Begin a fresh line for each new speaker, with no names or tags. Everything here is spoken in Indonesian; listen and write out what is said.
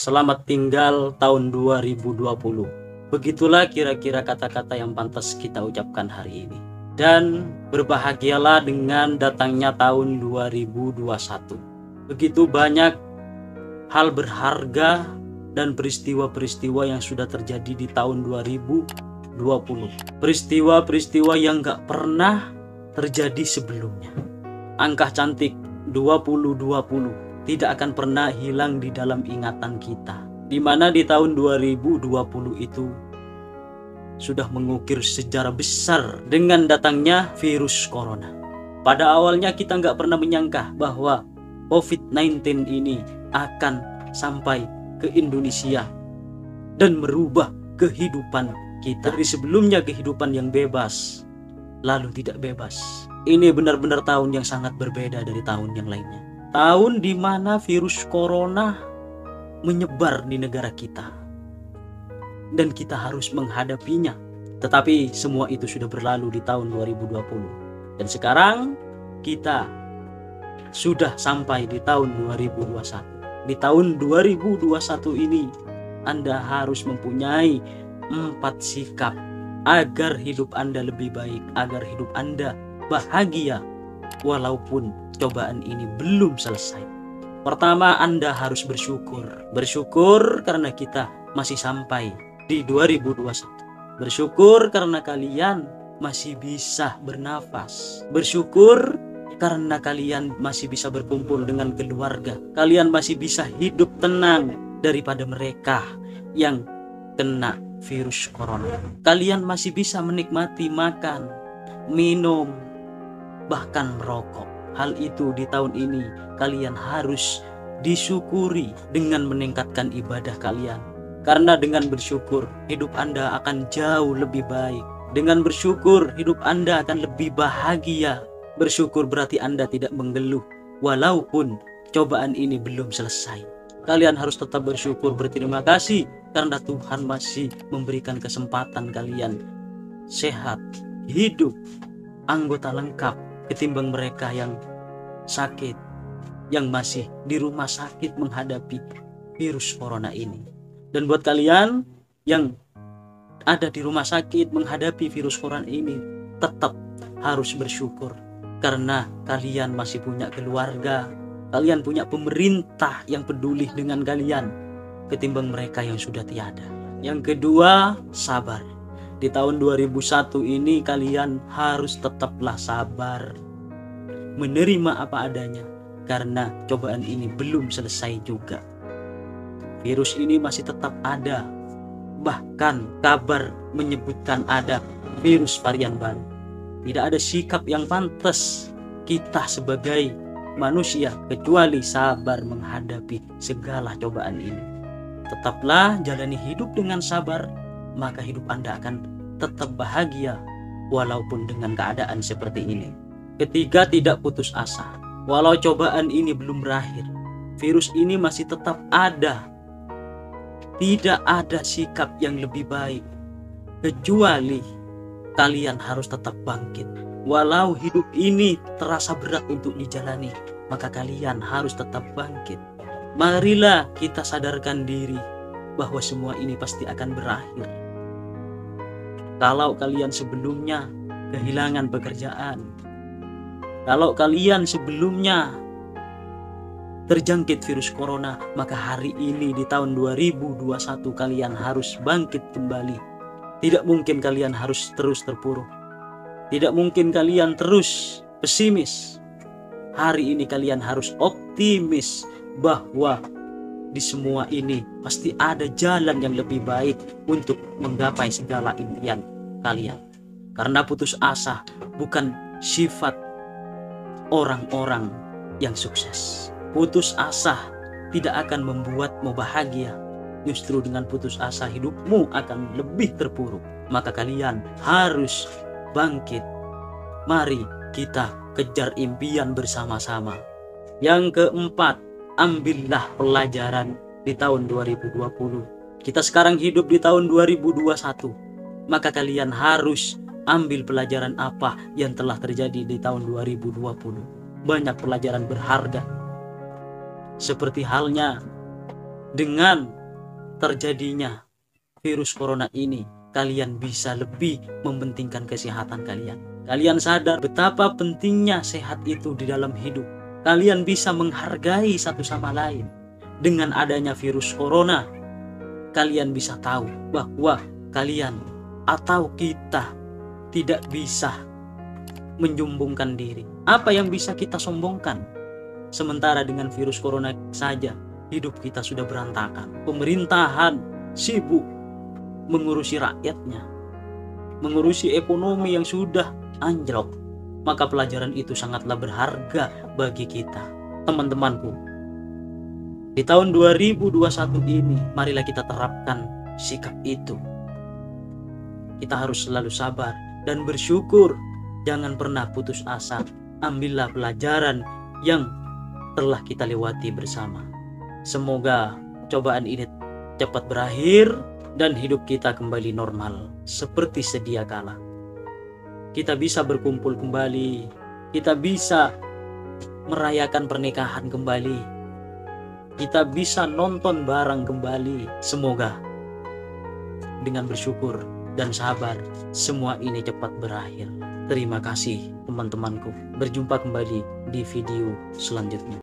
Selamat tinggal tahun 2020. Begitulah kira-kira kata-kata yang pantas kita ucapkan hari ini. Dan berbahagialah dengan datangnya tahun 2021. Begitu banyak hal berharga dan peristiwa-peristiwa yang sudah terjadi di tahun 2020. Peristiwa-peristiwa yang gak pernah terjadi sebelumnya. Angka cantik 2020 tidak akan pernah hilang di dalam ingatan kita, di mana di tahun 2020 itu sudah mengukir sejarah besar dengan datangnya virus corona. Pada awalnya kita nggak pernah menyangka bahwa COVID-19 ini akan sampai ke Indonesia dan merubah kehidupan kita. Dari sebelumnya kehidupan yang bebas, lalu tidak bebas. Ini benar-benar tahun yang sangat berbeda dari tahun yang lainnya. Tahun di mana virus corona menyebar di negara kita dan kita harus menghadapinya. Tetapi semua itu sudah berlalu di tahun 2020 dan sekarang kita sudah sampai di tahun 2021. Di tahun 2021 ini Anda harus mempunyai 4 sikap agar hidup Anda lebih baik, agar hidup Anda bahagia walaupun cobaan ini belum selesai. Pertama, Anda harus bersyukur. Bersyukur karena kita masih sampai di 2021. Bersyukur karena kalian masih bisa bernafas. Bersyukur karena kalian masih bisa berkumpul dengan keluarga. Kalian masih bisa hidup tenang daripada mereka yang kena virus corona. Kalian masih bisa menikmati makan, minum, bahkan merokok. Hal itu di tahun ini kalian harus disyukuri dengan meningkatkan ibadah kalian. Karena dengan bersyukur hidup Anda akan jauh lebih baik. Dengan bersyukur hidup Anda akan lebih bahagia. Bersyukur berarti Anda tidak mengeluh walaupun cobaan ini belum selesai. Kalian harus tetap bersyukur, berterima kasih karena Tuhan masih memberikan kesempatan kalian sehat, hidup, anggota lengkap ketimbang mereka yang sakit, yang masih di rumah sakit menghadapi virus corona ini. Dan buat kalian yang ada di rumah sakit menghadapi virus corona ini, tetap harus bersyukur karena kalian masih punya keluarga, kalian punya pemerintah yang peduli dengan kalian ketimbang mereka yang sudah tiada. Yang kedua, sabar. Di tahun 2001 ini kalian harus tetaplah sabar, menerima apa adanya karena cobaan ini belum selesai juga. Virus ini masih tetap ada, bahkan kabar menyebutkan ada virus varian baru. Tidak ada sikap yang pantas kita sebagai manusia kecuali sabar menghadapi segala cobaan ini. Tetaplah jalani hidup dengan sabar, maka hidup Anda akan tetap bahagia walaupun dengan keadaan seperti ini. Ketiga, tidak putus asa. Walau cobaan ini belum berakhir, virus ini masih tetap ada. Tidak ada sikap yang lebih baik kecuali kalian harus tetap bangkit. Walau hidup ini terasa berat untuk dijalani, maka kalian harus tetap bangkit. Marilah kita sadarkan diri bahwa semua ini pasti akan berakhir. Kalau kalian sebelumnya kehilangan pekerjaan, kalau kalian sebelumnya terjangkit virus corona, maka hari ini di tahun 2021 kalian harus bangkit kembali. Tidak mungkin kalian harus terus terpuruk. Tidak mungkin kalian terus pesimis. Hari ini kalian harus optimis bahwa di semua ini pasti ada jalan yang lebih baik untuk menggapai segala impian kalian. Karena putus asa bukan sifat orang-orang yang sukses. Putus asa tidak akan membuatmu bahagia. Justru dengan putus asa hidupmu akan lebih terpuruk. Maka kalian harus bangkit. Mari kita kejar impian bersama-sama. Yang keempat, ambillah pelajaran di tahun 2020. Kita sekarang hidup di tahun 2021. maka kalian harus ambil pelajaran apa yang telah terjadi di tahun 2020. Banyak pelajaran berharga. Seperti halnya dengan terjadinya virus corona ini, kalian bisa lebih mementingkan kesehatan kalian. Kalian sadar betapa pentingnya sehat itu di dalam hidup. Kalian bisa menghargai satu sama lain. Dengan adanya virus corona, kalian bisa tahu bahwa kalian atau kita tidak bisa menyombongkan diri. Apa yang bisa kita sombongkan? Sementara dengan virus corona saja, hidup kita sudah berantakan. Pemerintahan sibuk mengurusi rakyatnya, mengurusi ekonomi yang sudah anjlok. Maka pelajaran itu sangatlah berharga bagi kita. Teman-temanku, di tahun 2021 ini, marilah kita terapkan sikap itu. Kita harus selalu sabar dan bersyukur. Jangan pernah putus asa. Ambillah pelajaran yang telah kita lewati bersama. Semoga cobaan ini cepat berakhir dan hidup kita kembali normal seperti sedia kala. Kita bisa berkumpul kembali, kita bisa merayakan pernikahan kembali, kita bisa nonton bareng kembali. Semoga dengan bersyukur dan sabar semua ini cepat berakhir. Terima kasih teman-temanku. Berjumpa kembali di video selanjutnya.